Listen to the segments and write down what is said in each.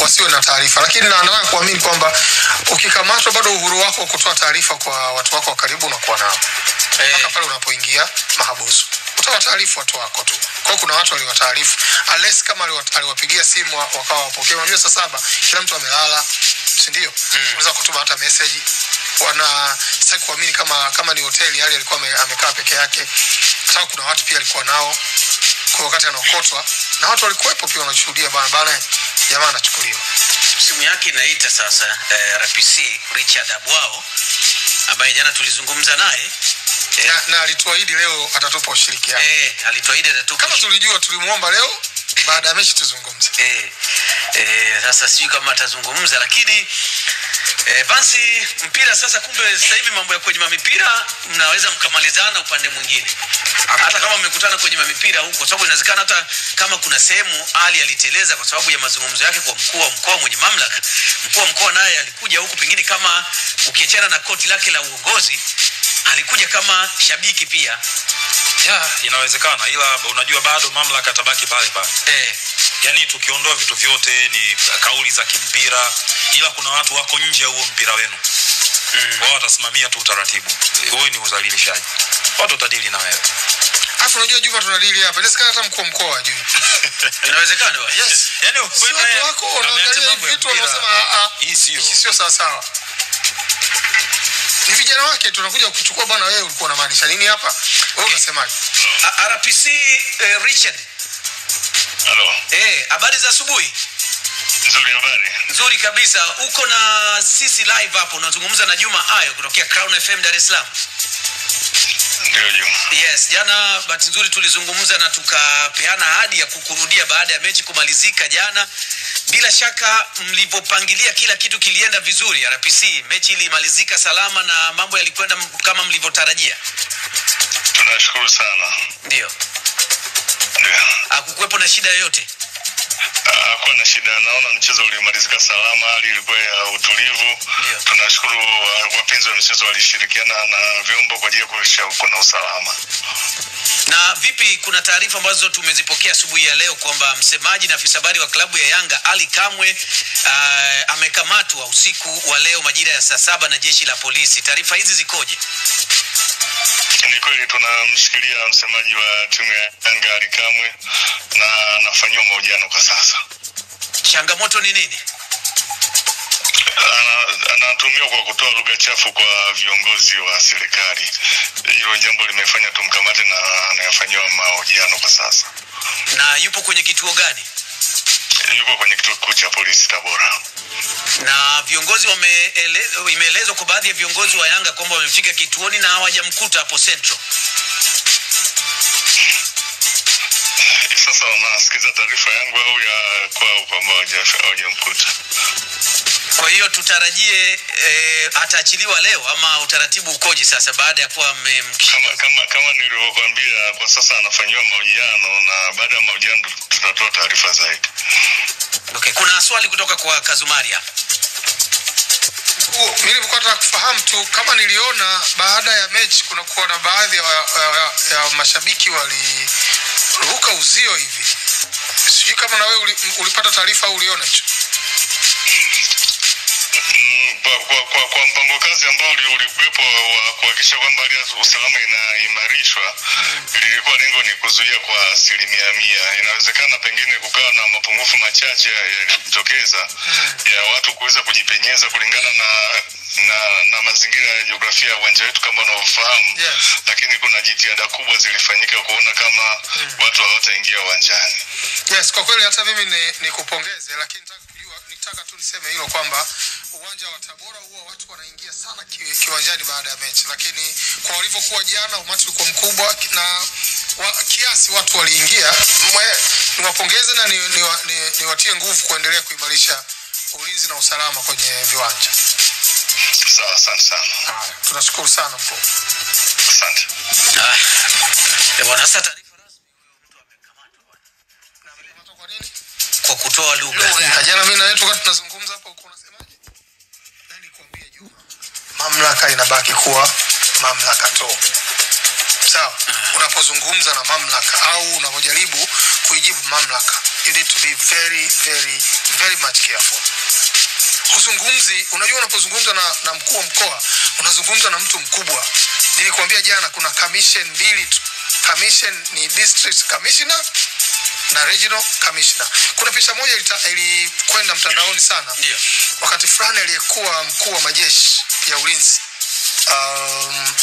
wasiwe na taarifa. Lakini naendelea kuamini kwamba ukikamatwa bado uhuru wako kutoa taarifa kwa watu wako wa karibu na kuwa nao. Mpaka pale unapoingia mahabusu. Utoa taarifa watu wako tu. Kwa kuna watu waliwataarifu. Unless kama aliwapigia simu wakawa wapokea. Unajua saa 7 kila mtu amelala. Si ndio? Unaweza kutuma hata message. Sasa kuamini kama ni hoteli yale alikuwa amekaa peke yake. Sasa kuna watu pia alikuwa nao kwa wakati anaokotwa na watu walikuwepo pia wanashuhudia bana jamaa anachukuliwa. Simu yake inaita sasa RPC Richard Abwao ambaye jana tulizungumza naye na alituahidi leo atatupa ushirikiano. Alituahidi atatupa. Kama tulijua tulimuomba leo baada ya mechi tuzungumze. Sasa sijui kama atazungumza lakini basi mpira sasa kumbe sasa hivi mambo ya kwenye mipira mnaweza mkamalizana upande mwingine. Hata kama mmekutana kwenye mipira huko sababu inawezekana hata kama kuna sehemu Ali aliteleza kwa sababu ya mazungumzo yake kwa mkuu wa mkoa mwenye mamlaka. Mkuu wa mkoa naye alikuja huko pengine kama ukiachana na koti lake la uongozi alikuja kama shabiki pia. Inawezekana ila unajua bado mamlaka tabaki pale pale. Yaani tukiondoa vitu vyote ni kauli za kimpira ila kuna watu wako nje ya huo mpira wenu. Wao watasimamia tu utaratibu. Wewe ni udhalilishaji. Watu watadili na wewe. Afu unajua Juma tunadili hapa. Inawezekana hata mkuu wa mkoa ajui. Inawezekana. Yes. Yaani wewe wako unaangalia vitu unasema hii sio sawa. Ni vijana wake tunakuja kuchukua bwana wewe ulikuwa unamaanisha nini hapa? Wewe unasemaje? RPC Richard. Hello. Habari za asubuhi. Nzuri habari. Nzuri kabisa. Uko na sisi live hapo unazungumza na Juma Ayo kutokea Crown FM Dar es Salaam. Ndio Juma. Yes, jana bahati nzuri tulizungumza na tukapeana ahadi ya kukurudia baada ya mechi kumalizika jana. Bila shaka mlivyopangilia kila kitu kilienda vizuri RPC. Mechi ilimalizika salama na mambo yalikwenda kama mlivyotarajia. Tunashukuru sana. Ndio. Ndio. Hakukuwepo na shida yoyote. Hakuna na shida. Naona mchezo ulimalizika salama, hali ilikuwa ya utulivu. Tunashukuru wapenzi wa mchezo walishirikiana na vyombo kwa ajili ya kuhakikisha kuna usalama. Na vipi kuna taarifa ambazo tumezipokea asubuhi ya leo kwamba msemaji na afisa habari wa klabu ya Yanga Ali Kamwe amekamatwa usiku wa leo majira ya saa 7 na jeshi la polisi. Taarifa hizi zikoje? Ni kweli tunamshikilia msemaji wa timu ya Yanga Ali Kamwe na anafanywa mahojiano kwa sasa. Changamoto ni nini? Anatumiwa kwa kutoa lugha chafu kwa viongozi wa serikali. Hilo jambo limefanya tumkamate na anayafanywa mahojiano kwa sasa. Na yupo kwenye kituo gani? Yupo kwenye kituo cha polisi Tabora. Na viongozi imeelezwa kwa baadhi ya viongozi wa Yanga kwamba wamefika kituoni na hawajamkuta hapo Central. Sasa unasikiza taarifa yangu au ya kwao kwamba hawajamkuta? Kwa hiyo tutarajie ataachiliwa leo ama utaratibu ukoje sasa baada ya kuwa mmemshika? Kama nilivyokuambia kwa sasa anafanywa mahojiano na baada ya mahojiano tutatoa taarifa zaidi. Okay, kuna swali kutoka kwa Kazumari hapa. Mimi nilikuwa nataka kufahamu tu kama niliona baada ya mechi kuna kuwa na baadhi ya mashabiki waliruka uzio hivi. Sijui kama na wewe ulipata taarifa au uliona hicho? Kwa mpango kazi ambao ulikuwepo wa kuhakikisha kwamba hali ya usalama inaimarishwa, lilikuwa lengo ni kuzuia kwa 100%. Inawezekana pengine kukawa na mapungufu machache yalijitokeza ya watu kuweza kujipenyeza kulingana na mazingira ya jiografia ya uwanja wetu kama unavyofahamu. Lakini kuna jitihada kubwa zilifanyika kuona kama watu hawataingia uwanjani. Yes, kwa kweli hata mimi nikupongeze, lakini nitaka tu niseme hilo kwamba uwanja wa Tabora huwa watu wanaingia sana kiwanjani baada ya mechi, lakini kwa walivyokuwa jana umati ulikuwa mkubwa na kiasi watu waliingia. Niwapongeze na niwatie nguvu kuendelea kuimarisha ulinzi na usalama kwenye viwanja. Sawa, asante sana. Tunashukuru sana mkuu. Asante. Bwana sasa taarifa rasmi mtu amekamatwa bwana. Na amekamatwa kwa nini? Kwa kutoa lugha. Jana mimi na wewe tunazungumza hapo uko unasemaje? Nani kuambia Juma? Mamlaka inabaki kuwa mamlaka tu. Sawa. Unapozungumza na mamlaka au unapojaribu kuijibu mamlaka, you need to be very very very much careful. Uzungumzi, unajua unapozungumza na mkuu wa mkoa, unazungumza na mtu mkubwa. Nilikwambia jana kuna commission mbili tu. Commission ni district commissioner na regional commissioner. Kuna picha moja ilikwenda mtandaoni sana. Ndio. Wakati fulani aliyekuwa mkuu wa majeshi ya ulinzi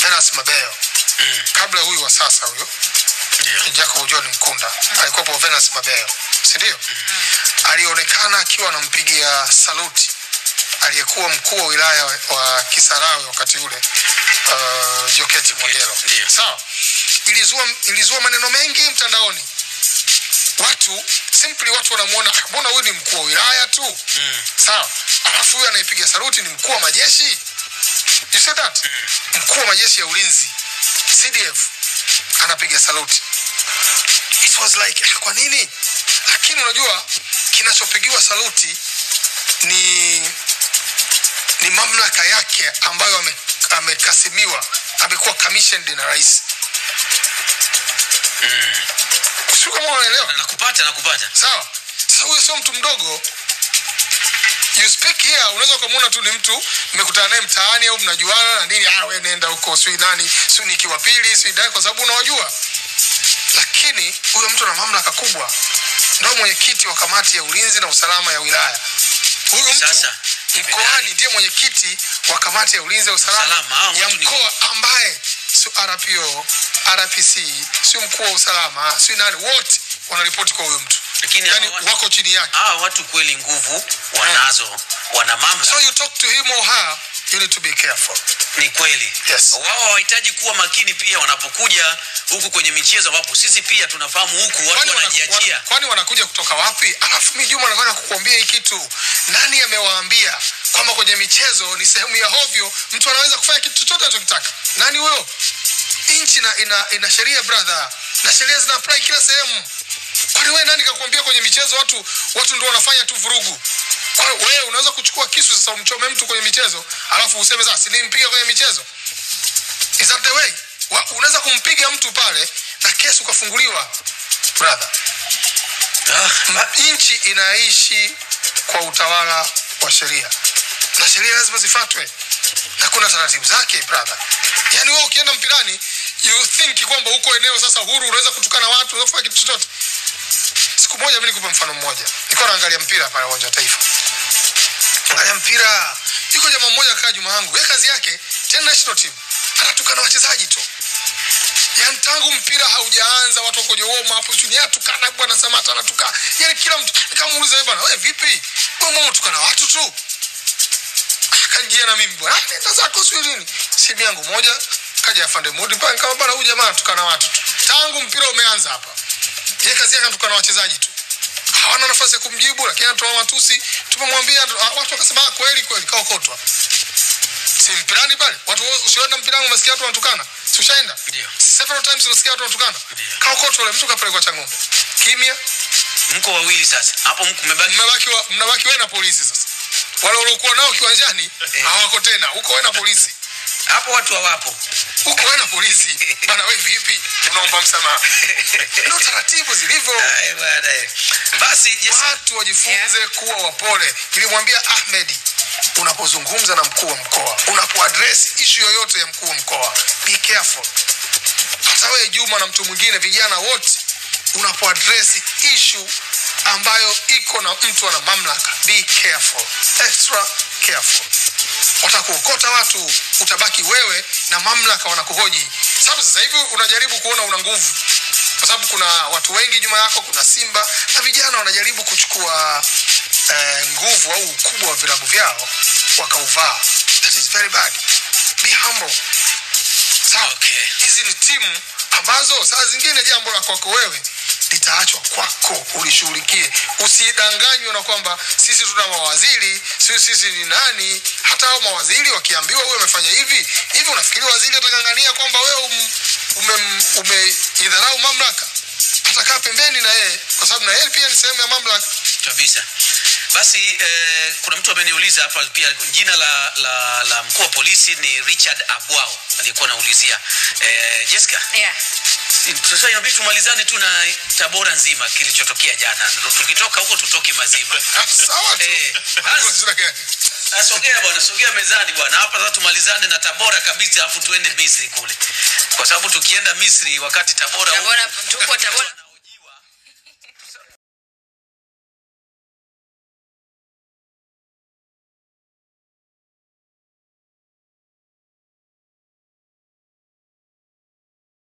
Venance Mabeyo. Kabla huyu wa sasa huyo. Ndio. Jacob John Mkunda. Alikuwa kwa Venance Mabeyo. Si ndio? Alionekana akiwa anampigia saluti aliyekuwa mkuu wa wilaya wa Kisarawe wakati ule Joketi Mwegelo. Sawa. Ilizua maneno mengi mtandaoni. Watu wanamuona mbona huyu ni mkuu wa wilaya tu. Sawa. Alafu huyu anaipiga saluti ni mkuu wa majeshi. You said that? Mkuu wa majeshi ya ulinzi CDF anapiga saluti. It was like kwa nini? Lakini unajua kinachopigiwa saluti ni mamlaka yake ambayo amekasimiwa, amekuwa commissioned na rais. Sio kama unaelewa? Nakupata. Sawa. Sasa huyo sio mtu mdogo. You speak here, unaweza kumuona tu ni mtu mmekutana naye mtaani au mnajuana na nini, wewe nenda huko sio nani, sio nikiwa pili, sio dai kwa sababu unawajua. Lakini huyo mtu ana mamlaka kubwa. Ndio mwenyekiti wa kamati ya ulinzi na usalama ya wilaya. Huyo mtu sasa mkoani ndiye mwenyekiti wa kamati ya ulinzi na usalama ya mkoa ambaye sio RPO, RPC, sio mkuu wa usalama, sio nani, wote wanaripoti kwa huyo mtu. Lakini yani wako chini yake. Watu kweli nguvu wanazo, wana mamlaka. So you talk to him or her, you need to be careful. Ni kweli. Yes. Wao wanahitaji kuwa makini pia wanapokuja huku kwenye michezo ambapo sisi pia tunafahamu huku watu wanajiachia. Kwani wanakuja kutoka wapi? Alafu mimi Juma nataka kukuambia hii kitu. Nani amewaambia kwamba kwenye michezo ni sehemu ya hovyo, mtu anaweza kufanya kitu chochote anachotaka? Nani huyo? Nchi ina sheria brother. Na sheria zina apply kila sehemu. Kwani wewe nani kakuambia kwenye michezo watu ndio wanafanya tu vurugu? Kwa wewe unaweza kuchukua kisu sasa umchome mtu kwenye michezo, alafu useme sasa si nimpiga kwenye michezo? Is that the way? Unaweza kumpiga mtu pale na kesi ukafunguliwa brother. Nchi inaishi kwa utawala wa sheria. Na sheria lazima zifuatwe. Na kuna taratibu zake brother. Yaani wewe ukienda mpirani you think kwamba huko eneo sasa huru unaweza kutukana watu, unaweza kufanya kitu chochote. Siku moja mimi nikupa mfano mmoja. Nilikuwa naangalia mpira pale uwanja wa Taifa. Angalia mpira. Yuko jamaa mmoja kaa Juma yangu. Yeye kazi yake tena national team. Anatukana wachezaji tu. Yaani tangu mpira haujaanza watu wako nyoma hapo chini atukana bwana Samata anatukana. Yaani kila mtu nikamuuliza wewe bwana, wewe vipi? Wewe unatukana watu tu? Akajia na mimi bwana. Nenda zako sio nini? Simu yangu moja kaja afande Mudi pale kama bwana huyu jamaa atukana watu tu. Tangu mpira umeanza hapa. Yeye kazi yake anatukana wachezaji tu. Hawana nafasi ya kumjibu lakini anatoa matusi. Tumemwambia watu wakasema kweli kaokotwa. Si mpirani pale. Watu usienda mpirani umesikia watu wanatukana. Si ushaenda? Ndio. Several times unasikia watu wanatukana. Kaokotwa yule mtu kapelekwa Chang'ombe. Kimya. Mko wawili sasa. Hapo mnabaki wewe na polisi sasa. Wale waliokuwa nao kiwanjani hawako tena. Huko wewe na polisi. Hapo watu hawapo. Huko wewe na polisi. Bana wewe vipi? Unaomba msamaha. Ndio taratibu zilivyo. Basi watu wajifunze kuwa wapole. Nilimwambia Ahmed, unapozungumza na mkuu wa mkoa, unapoaddress issue yoyote ya mkuu wa mkoa, be careful. Hata wewe Juma na mtu mwingine, vijana wote, unapoaddress issue ambayo iko na mtu ana mamlaka, be careful. Extra careful. Watakuokota watu, utabaki wewe na mamlaka wanakuhoji. Sababu sasa hivi unajaribu kuona una nguvu. Kwa sababu kuna watu wengi nyuma yako, kuna Simba na vijana wanajaribu kuchukua nguvu au ukubwa wa vilabu vyao wakauvaa. That is very bad. Be humble. Sawa. Okay. Hizi ni timu ambazo saa zingine jambo la kwako wewe litaachwa kwako ulishughulikie. Usidanganywe na kwamba sisi tuna mawaziri, sisi ni nani. Hata hao mawaziri wakiambiwa wewe umefanya hivi, unafikiri waziri atangangania kwamba wewe umeidharau mamlaka? Atakaa pembeni na yeye kwa sababu na yeye pia ni sehemu ya mamlaka. Kabisa. Basi kuna mtu ameniuliza hapa pia jina la mkuu wa polisi ni Richard Abwao aliyekuwa anaulizia Jessica. Yeah. Sasa inabidi tumalizane tu na Tabora nzima kilichotokea jana. Tukitoka huko tutoke mazima. Sawa tu. Sogea bwana, sogea mezani bwana. Hapa sasa tumalizane na Tabora kabisa afu tuende Misri kule. Kwa sababu tukienda Misri wakati Tabora tuko Tabora